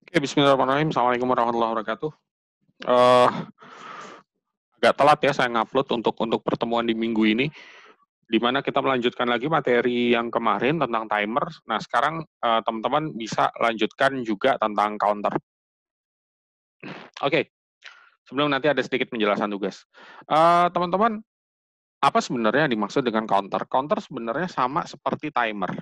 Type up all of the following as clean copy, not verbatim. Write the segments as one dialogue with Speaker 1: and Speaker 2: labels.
Speaker 1: Oke, bismillahirrahmanirrahim. Assalamualaikum warahmatullahi wabarakatuh. Eh, Agak telat ya saya ngupload untuk pertemuan di minggu ini, di mana kita melanjutkan lagi materi yang kemarin tentang timer. Nah, sekarang teman-teman bisa lanjutkan juga tentang counter. Oke, sebelum nanti ada sedikit penjelasan tugas. Teman-teman, apa sebenarnya yang dimaksud dengan counter? Counter sebenarnya sama seperti timer.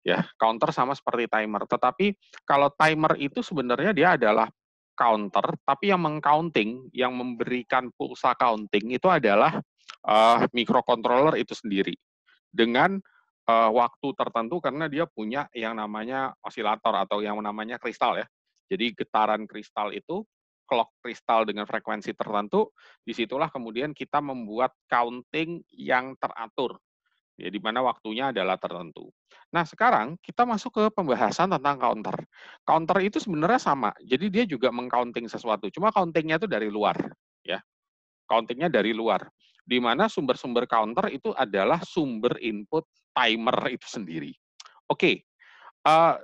Speaker 1: Ya, counter sama seperti timer. Tetapi kalau timer itu sebenarnya dia adalah counter, tapi yang mengcounting, yang memberikan pulsa counting itu adalah microcontroller itu sendiri dengan waktu tertentu karena dia punya yang namanya osilator atau yang namanya kristal ya. Jadi getaran kristal itu clock kristal dengan frekuensi tertentu, disitulah kemudian kita membuat counting yang teratur ya di mana waktunya adalah tertentu. Nah, sekarang kita masuk ke pembahasan tentang counter. Counter itu sebenarnya sama, jadi dia juga mengcounting sesuatu, cuma countingnya itu dari luar, ya. Countingnya dari luar, di mana sumber-sumber counter itu adalah sumber input timer itu sendiri. Oke,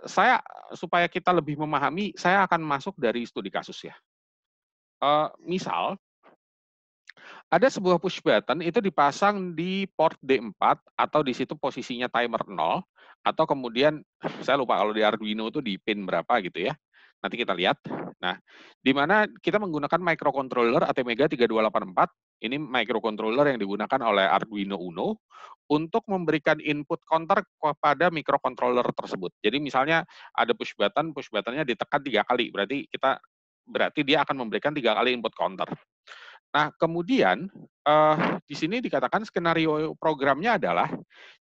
Speaker 1: saya supaya kita lebih memahami, saya akan masuk dari studi kasus ya. Misal, ada sebuah push button itu dipasang di port D4 atau di situ posisinya timer 0 atau kemudian saya lupa kalau di Arduino itu di pin berapa gitu ya. Nanti kita lihat. Nah, di mana kita menggunakan microcontroller Atmega 3284. Ini microcontroller yang digunakan oleh Arduino Uno untuk memberikan input counter kepada microcontroller tersebut. Jadi misalnya ada push buttonnya ditekan 3 kali, berarti dia akan memberikan 3 kali input counter. Nah, kemudian di sini dikatakan skenario programnya adalah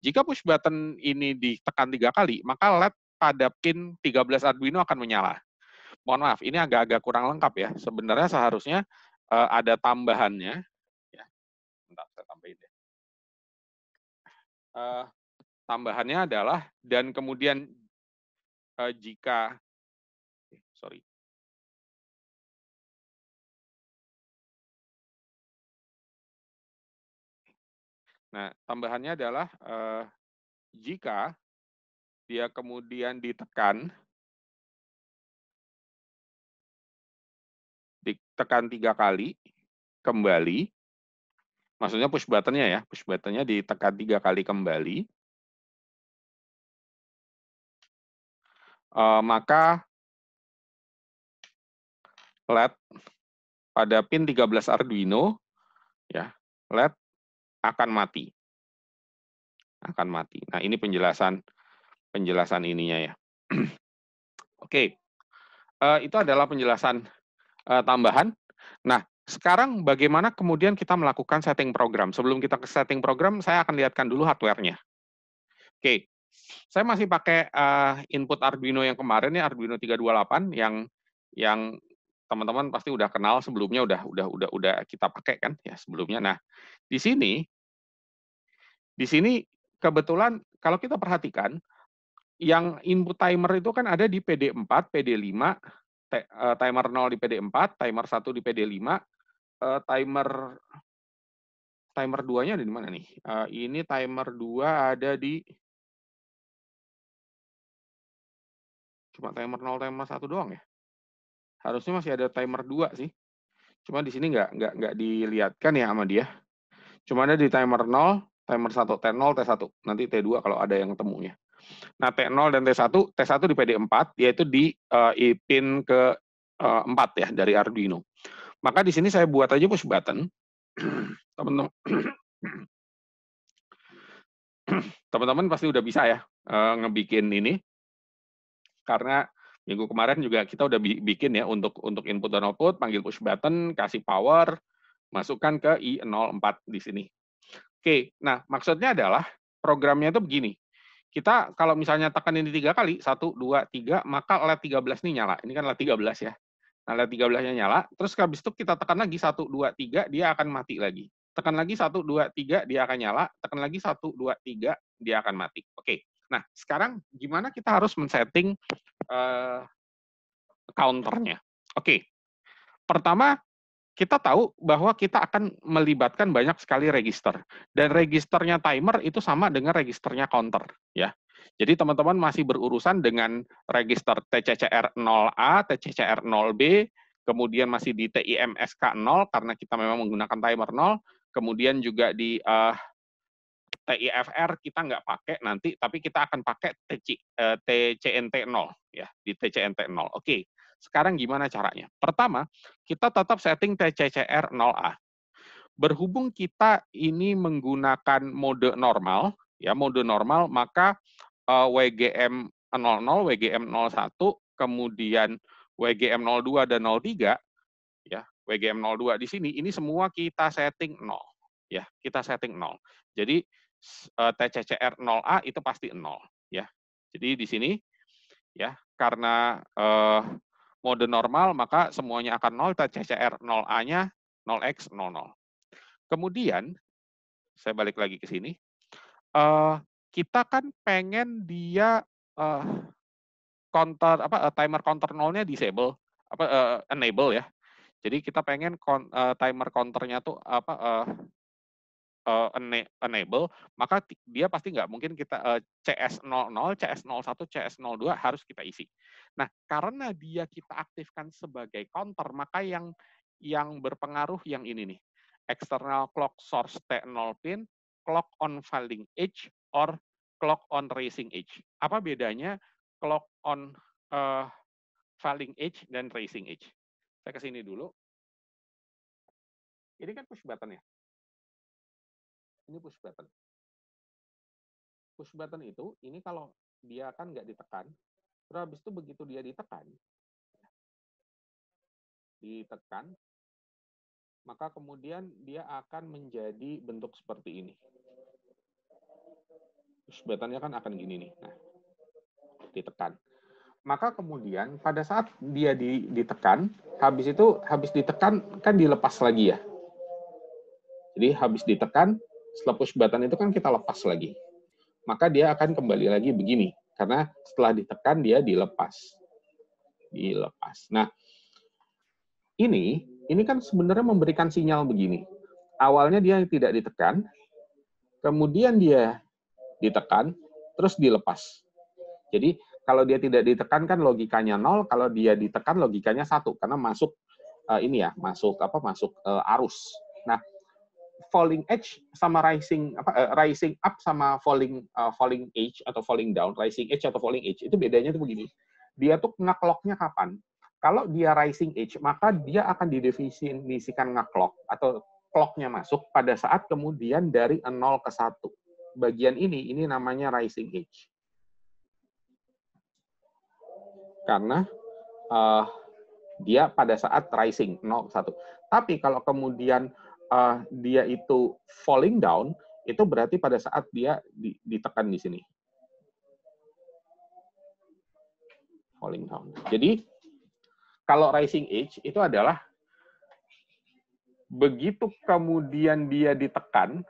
Speaker 1: jika push button ini ditekan 3 kali, maka LED pada pin 13 Arduino akan menyala. Mohon maaf, ini agak-agak kurang lengkap ya. Sebenarnya seharusnya ada tambahannya. Ya, bentar, saya tambahin deh. Tambahannya adalah dan kemudian jika, sorry. Nah, tambahannya adalah jika dia kemudian ditekan 3 kali kembali, maksudnya push buttonnya ya, push buttonnya ditekan 3 kali kembali, maka LED pada pin 13 Arduino, ya, LED akan mati. Akan mati. Nah, ini penjelasan ininya ya. Oke, itu adalah penjelasan tambahan. Nah, sekarang bagaimana kemudian kita melakukan setting program? Sebelum kita ke setting program, saya akan lihatkan dulu hardware-nya. Oke, saya masih pakai input Arduino yang kemarin ya, Arduino 328 yang teman-teman pasti udah kenal sebelumnya, udah kita pakai kan ya sebelumnya. Nah, di sini kebetulan kalau kita perhatikan yang input timer itu kan ada di PD4, PD5, timer 0 di PD4, timer 1 di PD5, timer timer 2-nya ada di mana nih? Ini timer 2 ada di cuma timer 0, timer 1 doang ya? Harusnya masih ada timer 2 sih. Cuma di sini nggak dilihatkan ya sama dia. Cuma ada di timer 0, timer 1, T0, T1. Nanti T2 kalau ada yang temunya. Nah, T0 dan T1 di PD4, yaitu di pin ke 4 ya, dari Arduino. Maka di sini saya buat aja push button. Teman-teman pasti udah bisa ya ngebikin ini, karena minggu kemarin juga kita udah bikin ya untuk input dan output, panggil push button, kasih power, masukkan ke I04 di sini. Oke, nah maksudnya adalah programnya itu begini. Kita kalau misalnya tekan ini 3 kali, 1, 2, 3, maka LED 13 ini nyala. Ini kan LED 13 ya. Nah, LED 13-nya nyala, terus habis itu kita tekan lagi 1, 2, 3, dia akan mati lagi. Tekan lagi 1, 2, 3, dia akan nyala. Tekan lagi 1, 2, 3, dia akan mati. Oke, nah sekarang gimana kita harus men-setting counternya? Oke, pertama kita tahu bahwa kita akan melibatkan banyak sekali register. Dan registernya timer itu sama dengan registernya counter. Ya. Jadi teman-teman masih berurusan dengan register TCCR 0A, TCCR 0B, kemudian masih di TIMSK 0 karena kita memang menggunakan timer 0, kemudian juga di TIFR kita nggak pakai nanti, tapi kita akan pakai TCNT 0 ya, di TCNT 0. Oke, sekarang gimana caranya? Pertama, kita tetap setting TCCR 0A. Berhubung kita ini menggunakan mode normal, ya mode normal, maka WGM 00, WGM 01, kemudian WGM 02 dan 03, ya WGM 02 di sini, ini semua kita setting 0, ya kita setting 0. Jadi TCCR 0A itu pasti 0, ya. Jadi di sini, ya karena mode normal maka semuanya akan 0, TCCR 0A-nya 0x00. Kemudian saya balik lagi ke sini, kita kan pengen dia timer counter 0-nya disable, enable ya. Jadi kita pengen timer counternya tuh enable, maka dia pasti nggak mungkin kita CS00, CS01, CS02 harus kita isi. Nah, karena dia kita aktifkan sebagai counter, maka yang berpengaruh yang ini nih. External clock source T0 pin, clock on falling edge, or clock on rising edge. Apa bedanya clock on falling edge dan rising edge? Saya ke sini dulu. Ini kan push button ya. Ini push button. Push button itu, ini kalau dia kan nggak ditekan, terus habis itu begitu dia ditekan, maka kemudian dia akan menjadi bentuk seperti ini. Push buttonnya kan akan gini nih, nah, ditekan. Maka kemudian pada saat dia ditekan, habis ditekan kan dilepas lagi ya. Jadi habis ditekan, setelah push button itu kan kita lepas lagi. Maka dia akan kembali lagi begini, karena setelah ditekan dia dilepas. Nah, ini kan sebenarnya memberikan sinyal begini. Awalnya dia tidak ditekan, kemudian dia ditekan, terus dilepas. Jadi kalau dia tidak ditekan kan logikanya 0, kalau dia ditekan logikanya 1 karena masuk masuk arus. Nah, falling edge sama rising up sama falling edge atau falling down, rising edge atau falling edge itu bedanya tuh begini. Dia tuh nge-clock-nya kapan? Kalau dia rising edge, maka dia akan didefinisikan nge-clock atau clock-nya masuk pada saat kemudian dari 0 ke 1. Bagian ini namanya rising edge. Karena dia pada saat rising 0 ke 1. Tapi kalau kemudian dia itu falling down, itu berarti pada saat dia ditekan di sini. Falling down. Jadi kalau rising edge itu adalah begitu kemudian dia ditekan,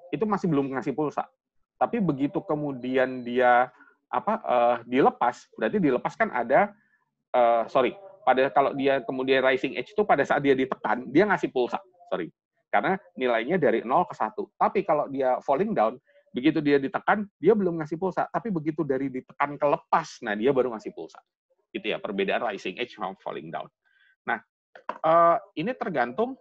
Speaker 1: itu masih belum ngasih pulsa. Tapi begitu kemudian dia dilepas, berarti dilepas kan ada kalau dia kemudian rising edge itu pada saat dia ditekan, dia ngasih pulsa. Karena nilainya dari 0 ke 1. Tapi kalau dia falling down, begitu dia ditekan, dia belum ngasih pulsa. Tapi begitu dari ditekan ke lepas, nah dia baru ngasih pulsa. Itu ya perbedaan rising edge sama falling down. Nah, ini tergantung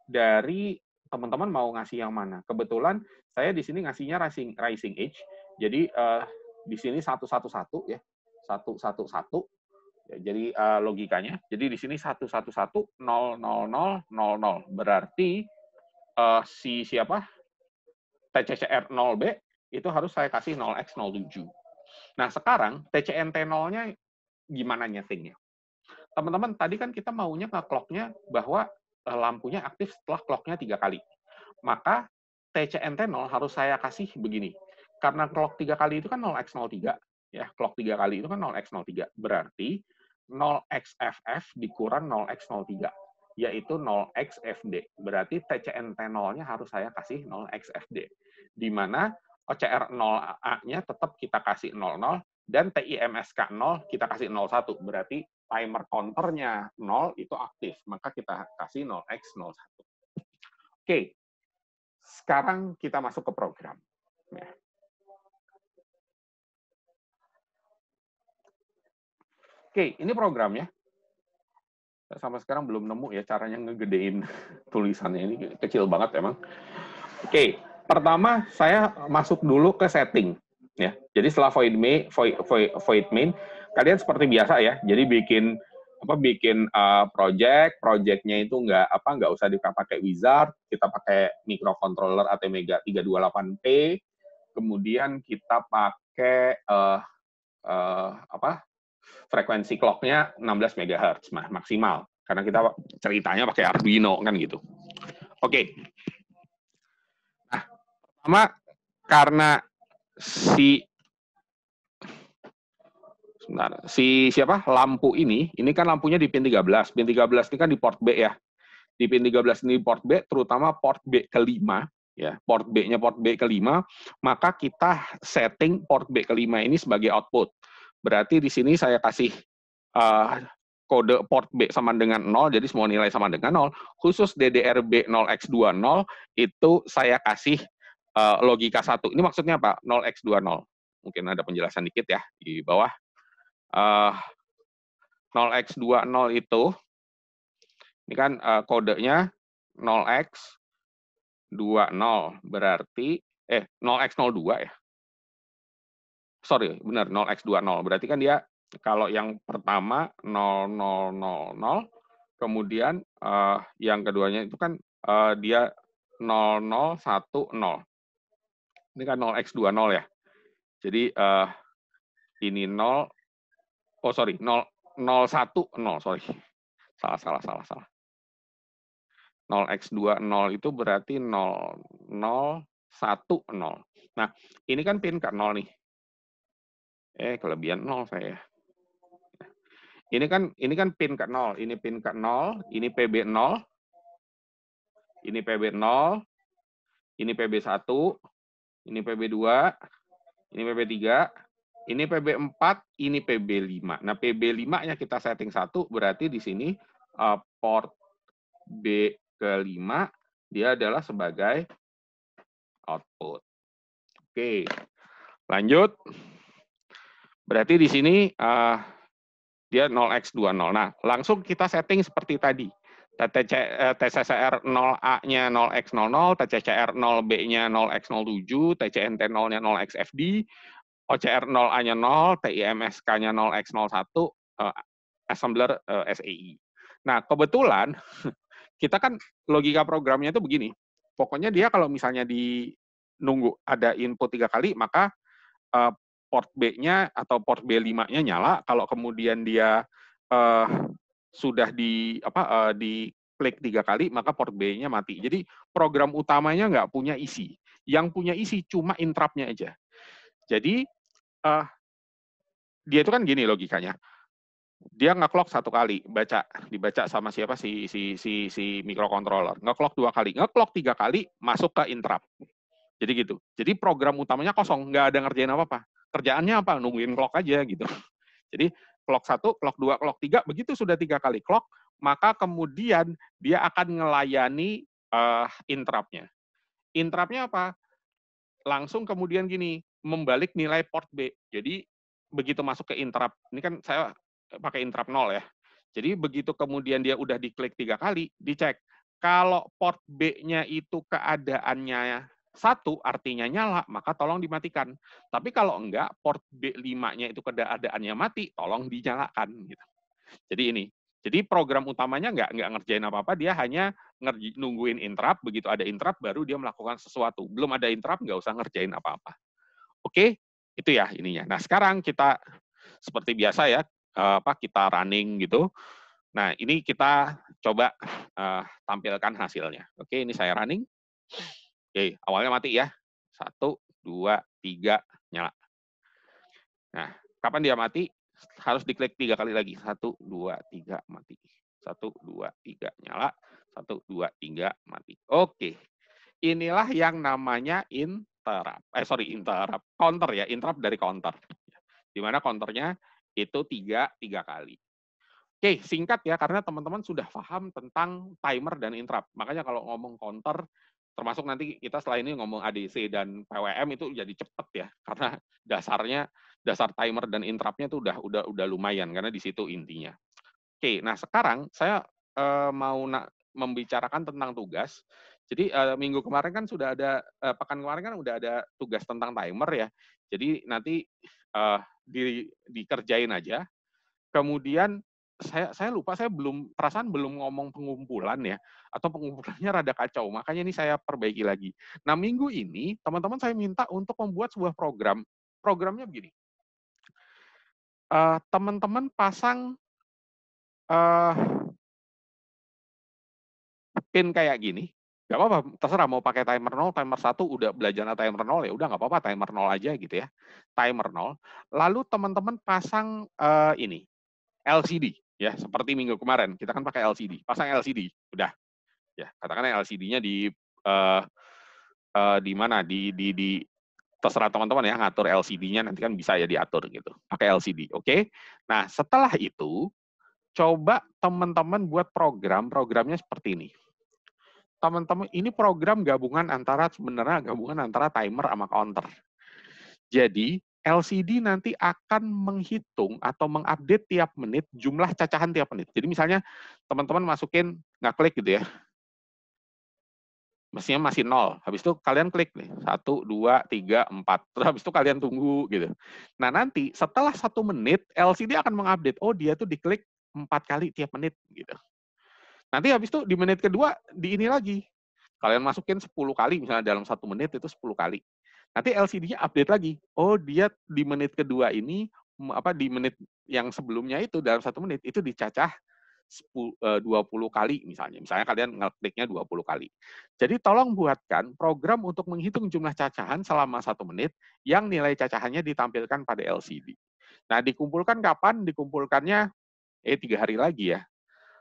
Speaker 1: dari teman-teman mau ngasih yang mana. Kebetulan saya di sini ngasihnya rising edge. Jadi di sini 111 ya. 111. Ya, jadi logikanya. Jadi di sini 111 000 00. Berarti TCCR 0B itu harus saya kasih 0x07. Nah, sekarang TCNT 0-nya gimana nyetingnya? Teman-teman, tadi kan kita maunya nge-clock-nya bahwa lampunya aktif setelah clock-nya 3 kali. Maka TCNT 0 harus saya kasih begini. Karena clock 3 kali itu kan 0x03. Ya, clock 3 kali itu kan 0x03. Berarti 0xFF dikurang 0x03, yaitu 0xFD. Berarti TCNT 0-nya harus saya kasih 0xFD. Di mana OCR 0A-nya tetap kita kasih 00, dan TIMSK 0 kita kasih 01. Berarti timer counternya 0 itu aktif, maka kita kasih 0x01. Oke, sekarang kita masuk ke program. Oke, ini programnya. Saya sampai sekarang belum nemu ya caranya ngegedein tulisannya, ini kecil banget emang. Oke, pertama saya masuk dulu ke setting ya. Jadi setelah void main, kalian seperti biasa ya. Jadi bikin project-nya itu nggak usah pakai wizard, kita pakai microcontroller Atmega 328P, kemudian kita pakai frekuensi clock-nya 16 MHz maksimal, karena kita ceritanya pakai Arduino kan gitu. Oke. Nah, pertama karena lampu ini kan lampunya di pin 13. Pin 13 ini kan di port B ya. Di pin 13 ini port B, terutama port B ke-5 ya. Port B-nya port B ke-5, maka kita setting port B ke-5 ini sebagai output. Berarti di sini saya kasih kode port B sama dengan 0, jadi semua nilai sama dengan 0. Khusus DDR-B 0x20 itu saya kasih logika 1. Ini maksudnya apa? 0x20. Mungkin ada penjelasan dikit ya di bawah. 0x20 itu, ini kan kodenya 0x20, berarti 0x02 ya. Sorry, benar 0x20. Berarti kan dia kalau yang pertama 0000, kemudian yang keduanya itu kan dia 0010. Ini kan 0x20 ya. Jadi ini 0, oh sorry, 010, sorry. Salah. 0x20 itu berarti 0010. Nah, ini kan pin ke 0 nih. Kelebihan 0 saya. Ini kan pin ke 0, ini pin ke 0, ini PB0, ini PB0, ini PB1, ini PB2, ini PB3, ini PB4, ini PB5. Nah, PB5-nya kita setting 1, berarti di sini port B ke-5 dia adalah sebagai output. Oke. Lanjut. Berarti di sini dia 0x20. Nah, langsung kita setting seperti tadi. TCCR 0A-nya 0x00, TCCR 0B-nya 0x07, TCNT0-nya 0xFD, OCR 0A-nya 0, TIMSK-nya 0x01, assembler SEI. Nah, kebetulan kita kan logika programnya itu begini. Pokoknya dia kalau misalnya nunggu ada input 3 kali, maka port B-nya atau port B5-nya nyala. Kalau kemudian dia sudah di klik 3 kali, maka port B-nya mati. Jadi program utamanya nggak punya isi. Yang punya isi cuma interrupt-nya aja. Jadi dia itu kan gini logikanya. Dia nge-clock 1 kali, dibaca sama siapa si microcontroller. Nge-clock 2 kali, nge-clock 3 kali, masuk ke interrupt. Jadi gitu. Jadi program utamanya kosong, nggak ada ngerjain apa-apa. Kerjaannya apa? Nungguin clock aja gitu. Jadi clock 1, clock 2, clock 3, begitu sudah 3 kali clock, maka kemudian dia akan ngelayani interrupt-nya. Interrupt-nya apa? Langsung kemudian gini, membalik nilai port B. Jadi begitu masuk ke interrupt, ini kan saya pakai interrupt 0 ya. Jadi begitu kemudian dia udah diklik 3 kali, dicek. Kalau port B-nya itu keadaannya 1, artinya nyala, maka tolong dimatikan. Tapi kalau enggak, port B5-nya itu keadaannya mati, tolong dinyalakan. Gitu. Jadi ini. Jadi program utamanya nggak ngerjain apa-apa, dia hanya nungguin interrupt, begitu ada interrupt baru dia melakukan sesuatu. Belum ada interrupt, nggak usah ngerjain apa-apa. Oke, itu ya ininya. Nah, sekarang kita seperti biasa ya, kita running gitu. Nah, ini kita coba tampilkan hasilnya. Oke, ini saya running. Oke, awalnya mati ya. 1, 2, 3, nyala. Nah, kapan dia mati? Harus diklik 3 kali lagi. 1, 2, 3, mati. 1, 2, 3, nyala. 1, 2, 3, mati. Oke. Inilah yang namanya interrupt. Interrupt. Counter ya, interrupt dari counter. Di mana counternya itu 3 kali. Oke, singkat ya, karena teman-teman sudah paham tentang timer dan interrupt. Makanya kalau ngomong counter, Termasuk nanti kita setelah ini ngomong ADC dan PWM itu jadi cepet ya, karena dasar timer dan interrupt-nya tuh udah lumayan karena di situ intinya. Oke, nah sekarang saya mau membicarakan tentang tugas. Jadi minggu kemarin kan sudah ada, pekan kemarin kan udah ada tugas tentang timer ya. Jadi nanti dikerjain aja. Kemudian saya lupa, saya perasaan belum ngomong pengumpulan ya, atau pengumpulannya rada kacau, makanya ini saya perbaiki lagi. Nah, minggu ini teman-teman saya minta untuk membuat sebuah program. Programnya begini, teman-teman pasang eh, pin kayak gini, nggak apa-apa, terserah mau pakai timer 0, timer 1, udah belajar timer 0 ya udah nggak apa-apa, timer 0 aja gitu ya. Timer 0. Lalu teman-teman pasang ini LCD ya, seperti minggu kemarin kita kan pakai LCD, pasang LCD, udah ya, katakan LCD-nya di mana di terserah teman-teman ya ngatur LCD-nya, nanti kan bisa ya diatur gitu pakai LCD, oke. Nah setelah itu coba teman-teman buat programnya seperti ini. Teman-teman, ini program gabungan sebenarnya gabungan antara timer sama counter. Jadi LCD nanti akan menghitung atau mengupdate tiap menit jumlah cacahan tiap menit. Jadi misalnya teman-teman masukin nggak klik gitu ya, mestinya masih 0. Habis itu kalian klik nih, 1, 2, 3, 4. Terus habis itu kalian tunggu gitu. Nah nanti setelah 1 menit LCD akan mengupdate, oh dia tuh diklik 4 kali tiap menit gitu. Nanti habis itu di menit kedua di ini lagi. Kalian masukin 10 kali misalnya dalam 1 menit itu 10 kali. Nanti LCD-nya update lagi. Oh dia di menit kedua ini di menit yang sebelumnya itu dalam 1 menit itu dicacah 20 kali misalnya. Misalnya kalian ngekliknya 20 kali. Jadi tolong buatkan program untuk menghitung jumlah cacahan selama 1 menit yang nilai cacahannya ditampilkan pada LCD. Nah, dikumpulkan kapan? Dikumpulkannya 3 hari lagi ya.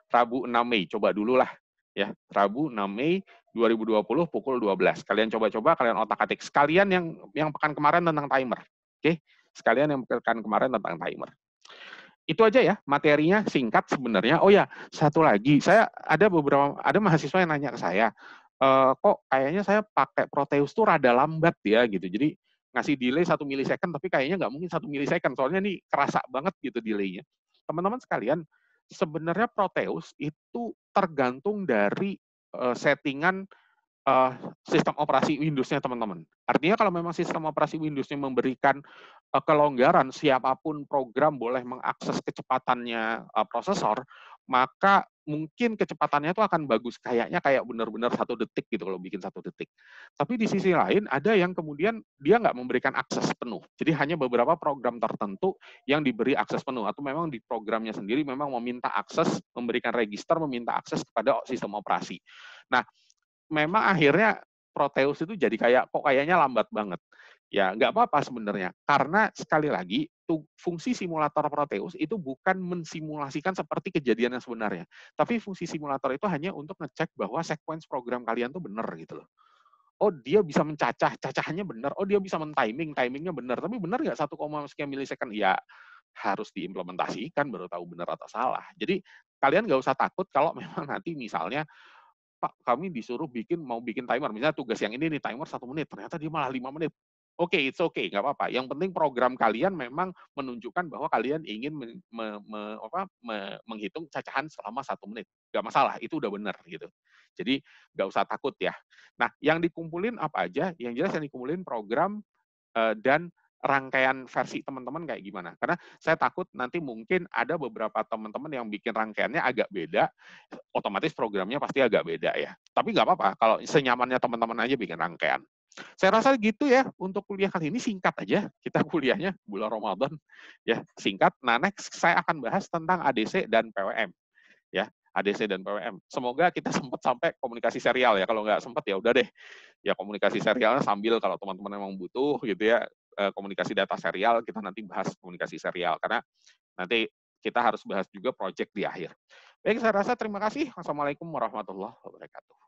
Speaker 1: Rabu 6 Mei, coba dulu lah. Ya, Rabu 6 Mei 2020 pukul 12. Kalian coba-coba, kalian otak-atik. Sekalian yang pekan kemarin tentang timer. Oke? Sekalian yang pekan kemarin tentang timer. Itu aja ya materinya, singkat sebenarnya. Oh ya, satu lagi, ada mahasiswa yang nanya ke saya, kok kayaknya saya pakai Proteus tuh rada lambat ya gitu. Jadi ngasih delay 1 milisecond, tapi kayaknya nggak mungkin 1 milisecond, soalnya nih kerasa banget gitu delaynya. Teman-teman sekalian, sebenarnya Proteus itu tergantung dari settingan uh, sistem operasi Windows-nya teman-teman. Artinya kalau memang sistem operasi Windows-nya memberikan kelonggaran, siapapun program boleh mengakses kecepatannya prosesor, maka mungkin kecepatannya itu akan bagus, kayaknya kayak benar-benar 1 detik gitu kalau bikin 1 detik. Tapi di sisi lain ada yang kemudian dia nggak memberikan akses penuh. Jadi hanya beberapa program tertentu yang diberi akses penuh, atau memang di programnya sendiri memang meminta akses, memberikan register, meminta akses kepada sistem operasi. Nah, memang akhirnya Proteus itu jadi kayaknya lambat banget. Ya, nggak apa-apa sebenarnya. Karena sekali lagi, fungsi simulator Proteus itu bukan mensimulasikan seperti kejadian yang sebenarnya. Tapi fungsi simulator itu hanya untuk ngecek bahwa sequence program kalian tuh benar gitu loh. Oh, dia bisa mencacah, cacahannya benar. Oh, dia bisa timingnya benar. Tapi benar nggak 1, sekian milisecond? Ya, harus diimplementasikan baru tahu benar atau salah. Jadi, kalian nggak usah takut kalau memang nanti misalnya Pak, kami disuruh mau bikin timer. Misalnya tugas yang ini nih, timer 1 menit, ternyata dia malah 5 menit. Oke, it's okay, nggak apa-apa. Yang penting program kalian memang menunjukkan bahwa kalian ingin menghitung cacahan selama 1 menit. Nggak masalah, itu udah benar gitu. Jadi nggak usah takut ya. Nah, yang dikumpulin apa aja? Yang jelas yang dikumpulin program dan rangkaian versi teman-teman kayak gimana. Karena saya takut nanti mungkin ada beberapa teman-teman yang bikin rangkaiannya agak beda, otomatis programnya pasti agak beda ya. Tapi nggak apa-apa, kalau senyamannya teman-teman aja bikin rangkaian. Saya rasa gitu ya untuk kuliah kali ini, singkat aja. Kita kuliahnya bulan Ramadan ya, singkat. Nah, next saya akan bahas tentang ADC dan PWM ya. ADC dan PWM. Semoga kita sempat sampai komunikasi serial ya. Kalau nggak sempat ya udah deh. Ya komunikasi serialnya sambil kalau teman-teman memang butuh gitu ya, komunikasi data serial, kita nanti bahas komunikasi serial. Karena nanti kita harus bahas juga project di akhir. Baik, saya rasa terima kasih. Wassalamualaikum warahmatullahi wabarakatuh.